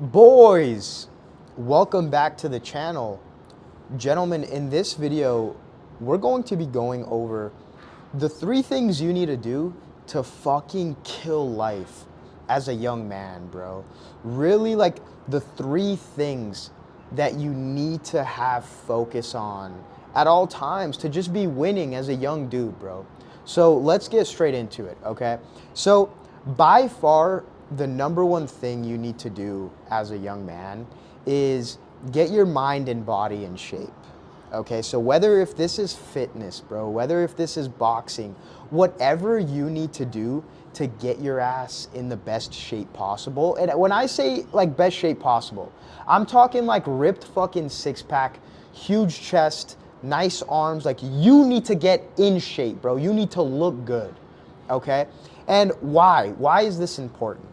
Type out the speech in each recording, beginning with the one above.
Boys, welcome back to the channel. Gentlemen, in this video, we're going to be going over the 3 things you need to do to fucking kill life as a young man, bro. Really, like the 3 things that you need to have focus on at all times to just be winning as a young dude, bro. So let's get straight into it, okay? So by far, the number one thing you need to do as a young man is get your mind and body in shape. Okay, so whether if this is fitness, bro, whether if this is boxing, whatever you need to do to get your ass in the best shape possible. And when I say like best shape possible, I'm talking like ripped fucking 6-pack, huge chest, nice arms. Like you need to get in shape, bro. You need to look good. Okay? And why? Why is this important?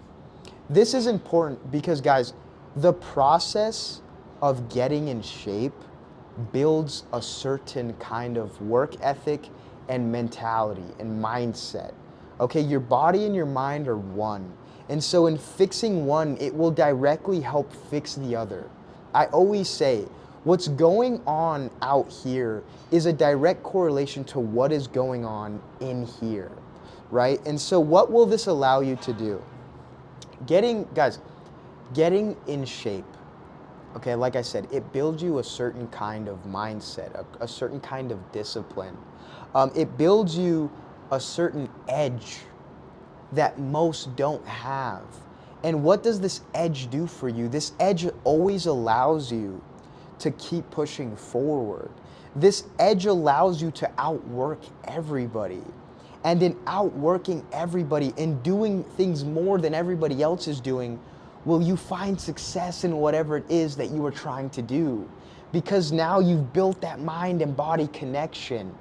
This is important because, guys, the process of getting in shape builds a certain kind of work ethic and mentality and mindset. Okay, your body and your mind are one. And so in fixing one, it will directly help fix the other. I always say, what's going on out here is a direct correlation to what is going on in here, right? And so what will this allow you to do? Getting in shape, okay, like I said, it builds you a certain kind of mindset, a certain kind of discipline. It builds you a certain edge that most don't have. And what does this edge do for you? This edge always allows you to keep pushing forward. This edge allows you to outwork everybody. And in outworking everybody and doing things more than everybody else is doing, will you find success in whatever it is that you are trying to do? Because now you've built that mind and body connection.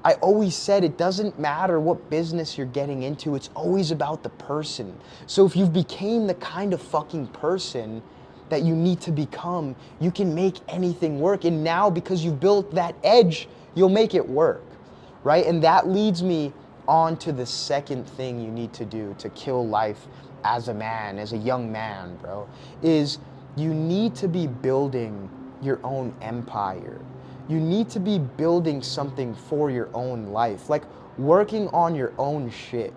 I always said it doesn't matter what business you're getting into, it's always about the person. So if you've became the kind of fucking person that you need to become, you can make anything work. And now because you've built that edge, you'll make it work. Right? And that leads me on to the second thing you need to do to kill life as a man, as a young man, bro, is you need to be building your own empire. You need to be building something for your own life, like working on your own shit.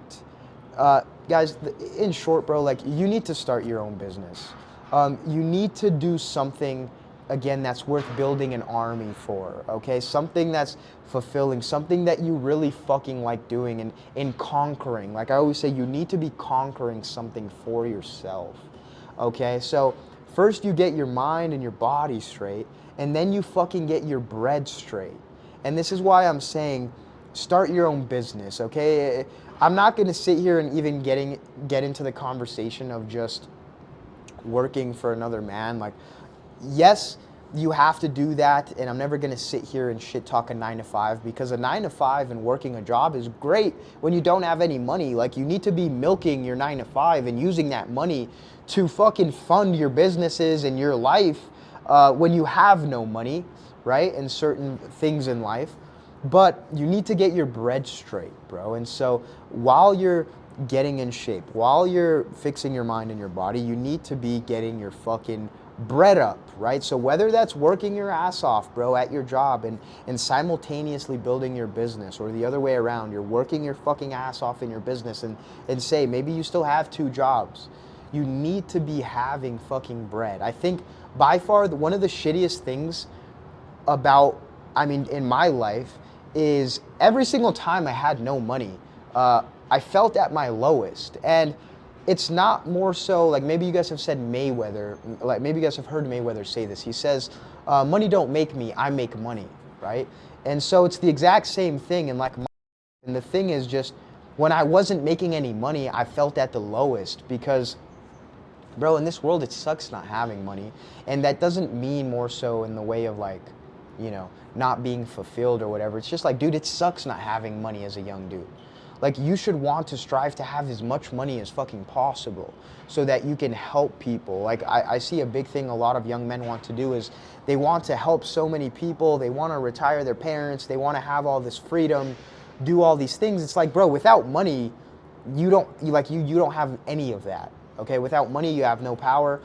Guys, in short, bro, like you need to start your own business. You need to do something, again, that's worth building an army for, okay? Something that's fulfilling, something that you really fucking like doing and conquering. Like I always say, you need to be conquering something for yourself, okay? So first you get your mind and your body straight, and then you fucking get your bread straight. And this is why I'm saying start your own business, okay? I'm not gonna sit here and even get into the conversation of just working for another man. Like, yes, you have to do that, and I'm never gonna sit here and shit talk a 9 to 5, because a 9 to 5 and working a job is great when you don't have any money. Like, you need to be milking your 9 to 5 and using that money to fucking fund your businesses and your life when you have no money, right? And certain things in life. But you need to get your bread straight, bro. And so while you're getting in shape, while you're fixing your mind and your body, you need to be getting your fucking bread up, right? So whether that's working your ass off, bro, at your job and simultaneously building your business, or the other way around, you're working your fucking ass off in your business and say, maybe you still have 2 jobs. You need to be having fucking bread. I think by far one of the shittiest things about, in my life is every single time I had no money, I felt at my lowest. And it's not more so like, maybe you guys have said Mayweather, like maybe you guys have heard Mayweather say this. He says, money don't make me, I make money, right? And so it's the exact same thing. And the thing is just, when I wasn't making any money, I felt at the lowest because, bro, in this world, it sucks not having money. And that doesn't mean more so in the way of like, not being fulfilled or whatever. It's just like, dude, it sucks not having money as a young dude. Like, you should want to strive to have as much money as fucking possible so that you can help people. Like, I see a big thing a lot of young men want to do is they want to help so many people. They want to retire their parents. They want to have all this freedom, do all these things. It's like, bro, without money, you don't have any of that. Okay, without money, you have no power.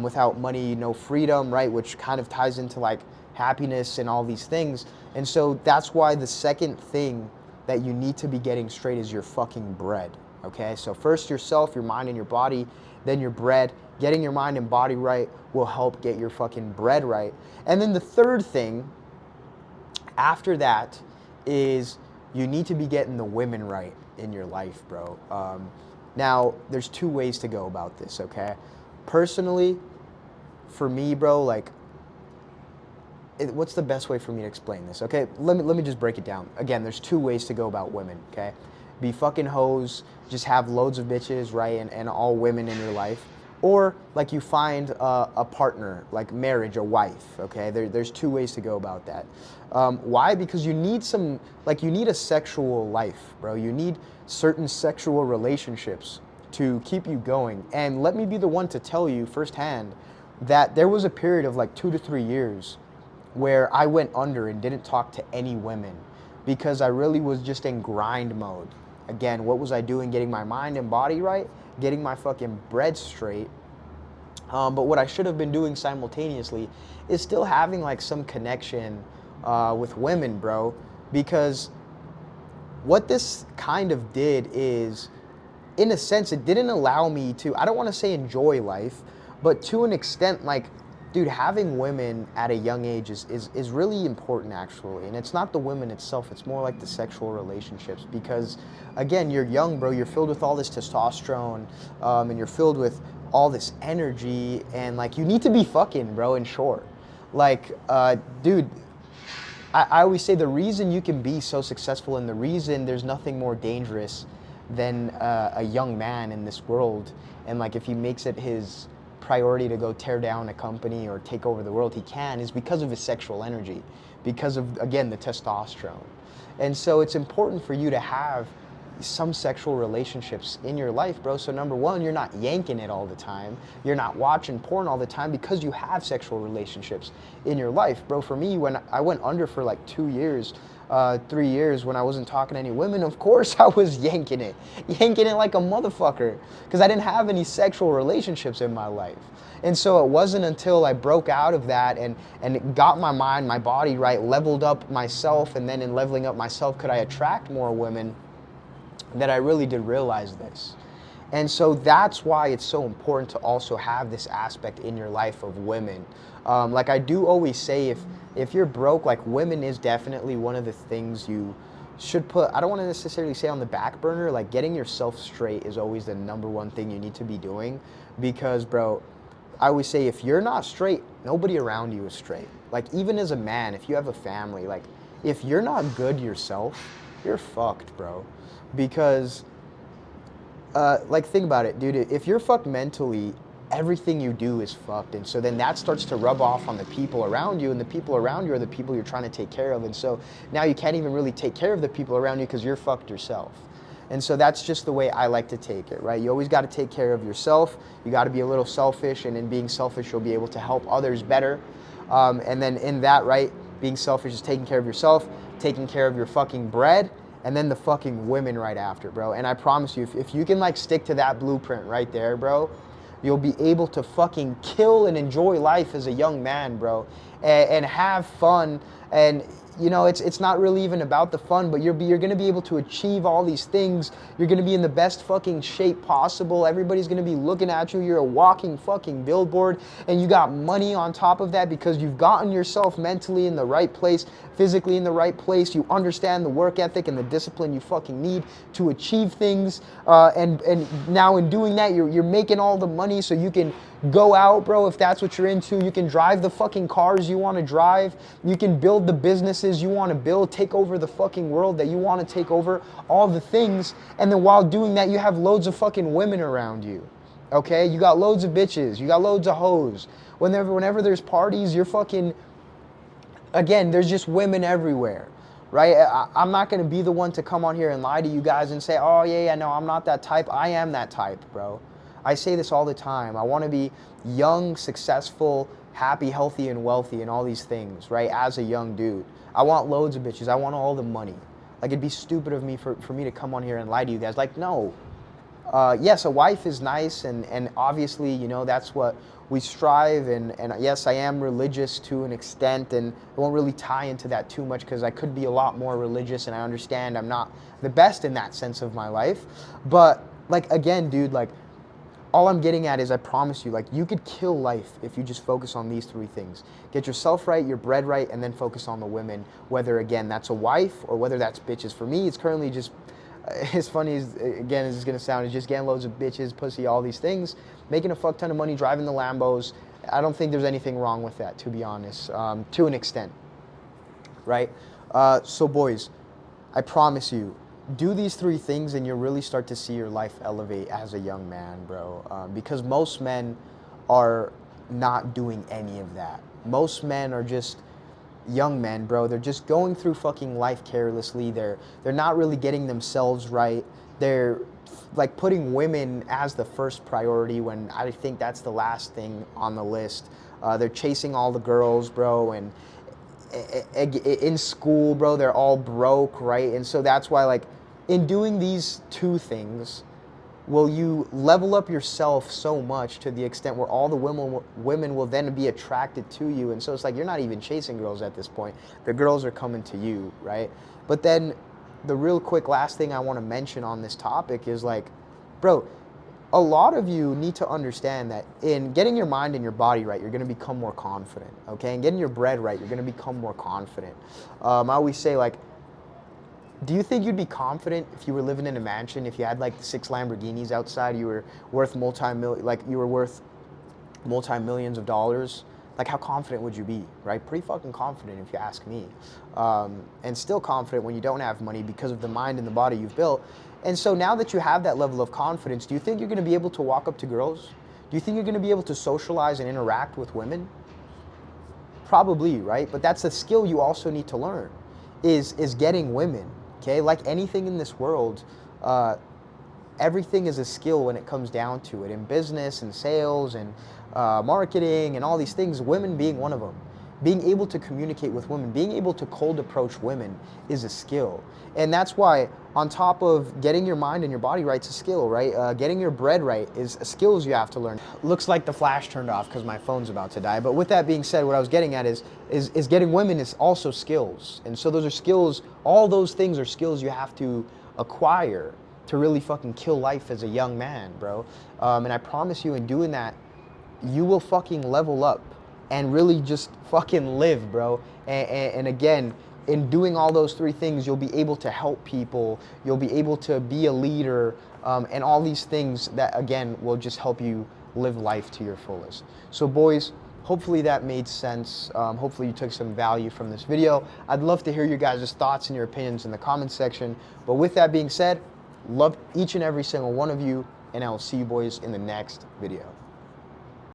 Without money, no freedom, right? Which kind of ties into like happiness and all these things. And so that's why the second thing that you need to be getting straight is your fucking bread. Okay, so first yourself, your mind and your body, then your bread. Getting your mind and body right will help get your fucking bread right. And then the third thing after that is you need to be getting the women right in your life, bro. Now, there's two ways to go about this, okay? Personally, for me, bro, like, what's the best way for me to explain this? Okay, let me just break it down. Again, there's two ways to go about women. Okay, be fucking hoes, just have loads of bitches, right, and all women in your life, or like you find a partner, like marriage, a wife. Okay, there's two ways to go about that. Why? Because you need some, like you need a sexual life, bro. You need certain sexual relationships to keep you going. And let me be the one to tell you firsthand that there was a period of like 2 to 3 years where I went under and didn't talk to any women because I really was just in grind mode. Again, what was I doing? Getting my mind and body right, getting my fucking bread straight. But what I should have been doing simultaneously is still having like some connection with women, bro. Because what this kind of did is, in a sense, it didn't allow me to, I don't want to say enjoy life, but to an extent, like, dude, having women at a young age is really important, actually. And it's not the women itself, it's more like the sexual relationships. Because, again, you're young, bro, you're filled with all this testosterone, and you're filled with all this energy, and, like, you need to be fucking, bro, in short. Like, dude, I always say the reason you can be so successful and the reason there's nothing more dangerous than a young man in this world, and like if he makes it his priority to go tear down a company or take over the world, he can, is because of his sexual energy, because of, again, the testosterone. And so it's important for you to have some sexual relationships in your life, bro. So number one, you're not yanking it all the time. You're not watching porn all the time because you have sexual relationships in your life, bro. For me, when I went under for like 2 years, 3 years, when I wasn't talking to any women, of course I was yanking it like a motherfucker, because I didn't have any sexual relationships in my life. And so it wasn't until I broke out of that and got my mind, my body right, leveled up myself, and then in leveling up myself, could I attract more women, that I really did realize this. And so that's why it's so important to also have this aspect in your life of women. Like I do always say, if you're broke, like women is definitely one of the things you should put, I don't want to necessarily say on the back burner, like getting yourself straight is always the number one thing you need to be doing. Because, bro, I always say if you're not straight, nobody around you is straight. Like even as a man, if you have a family, like if you're not good yourself, you're fucked, bro. Because, like, think about it, dude. If you're fucked mentally, everything you do is fucked. And so then that starts to rub off on the people around you, and the people around you are the people you're trying to take care of. And so now you can't even really take care of the people around you because you're fucked yourself. And so that's just the way I like to take it, right? You always got to take care of yourself. You got to be a little selfish, and in being selfish, you'll be able to help others better. And then in that, right, being selfish is taking care of yourself, taking care of your fucking bread, and then the fucking women right after, bro. And I promise you, if you can like stick to that blueprint right there, bro, you'll be able to fucking kill and enjoy life as a young man, bro, and have fun. And you know, it's not really even about the fun, but you're gonna be able to achieve all these things. You're gonna be in the best fucking shape possible. Everybody's gonna be looking at you. You're a walking fucking billboard, and you got money on top of that because you've gotten yourself mentally in the right place, physically in the right place. You understand the work ethic and the discipline you fucking need to achieve things. And now in doing that, you're making all the money so you can go out, bro, if that's what you're into. You can drive the fucking cars you want to drive. You can build the businesses you want to build, take over the fucking world that you want to take over, all the things. And then while doing that, you have loads of fucking women around you. Okay? You got loads of bitches. You got loads of hoes. Whenever there's parties, you're fucking, again, there's just women everywhere. Right? I'm not going to be the one to come on here and lie to you guys and say, oh, yeah, no, I'm not that type. I am that type, bro. I say this all the time. I want to be young, successful, happy, healthy, and wealthy and all these things, right? As a young dude. I want loads of bitches. I want all the money. Like, it'd be stupid of me for me to come on here and lie to you guys. Like, no. Yes, a wife is nice, and obviously, you know, that's what we strive, and yes, I am religious to an extent, and I won't really tie into that too much because I could be a lot more religious, and I understand I'm not the best in that sense of my life. But like, again, dude, like, all I'm getting at is, I promise you, like, you could kill life if you just focus on these three things. Get yourself right, your bread right, and then focus on the women, whether, again, that's a wife or whether that's bitches. For me, it's currently just, as funny as, again, as it's gonna sound, it's just getting loads of bitches, pussy, all these things, making a fuck ton of money, driving the Lambos. I don't think there's anything wrong with that, to be honest, to an extent, right? So boys, I promise you, do these three things and you'll really start to see your life elevate as a young man, bro. Because most men are not doing any of that. Most men are just young men, bro. They're just going through fucking life carelessly. They're not really getting themselves right. They're like putting women as the first priority when I think that's the last thing on the list. They're chasing all the girls, bro, and in school, bro, they're all broke, right? And so that's why, like, in doing these two things, will you level up yourself so much to the extent where all the women will then be attracted to you. And so it's like you're not even chasing girls at this point. The girls are coming to you, right? But then the real quick last thing I want to mention on this topic is, like, bro, a lot of you need to understand that in getting your mind and your body right, you're going to become more confident, okay? And getting your bread right, you're going to become more confident. I always say, like, do you think you'd be confident if you were living in a mansion, if you had like 6 Lamborghinis outside, you were worth multi-millions of dollars? Like, how confident would you be, right? Pretty fucking confident if you ask me. And still confident when you don't have money because of the mind and the body you've built. And so now that you have that level of confidence, do you think you're gonna be able to walk up to girls? Do you think you're gonna be able to socialize and interact with women? Probably, right? But that's a skill you also need to learn, is getting women, okay? Like anything in this world, everything is a skill when it comes down to it. In business and sales and marketing and all these things, women being one of them. Being able to communicate with women, being able to cold approach women is a skill. And that's why, on top of getting your mind and your body right, it's a skill, right? Getting your bread right is skills you have to learn. Looks like the flash turned off because my phone's about to die. But with that being said, what I was getting at is getting women is also skills. And so those are skills, all those things are skills you have to acquire to really fucking kill life as a young man, bro. And I promise you, in doing that, you will fucking level up and really just fucking live, bro. And again, in doing all those three things, you'll be able to help people, you'll be able to be a leader, and all these things that, again, will just help you live life to your fullest. So boys, hopefully that made sense. Hopefully you took some value from this video. I'd love to hear your guys' thoughts and your opinions in the comments section. But with that being said, love each and every single one of you, and I will see you boys in the next video.